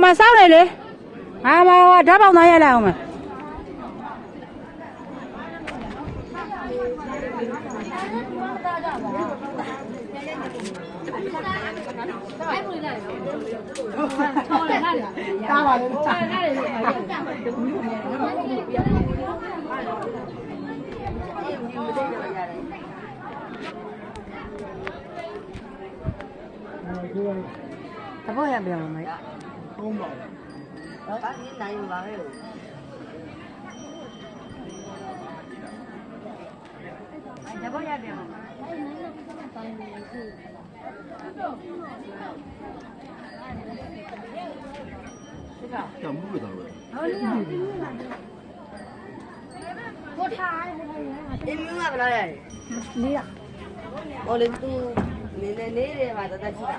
မှာစောက်နေလေဟာမဓာတ်ပေါင်းသားရိုက်လိုက်အောင်မယ်တာပါလေတာတဘောရပြန်မမယ်ဟုတ်ပါဘူးဒါဒီနိုင်ပါလေတဘောရပြန်叫木头呗。我查，你明白不啦？你呀，我的都，你的吧，都在吃啥？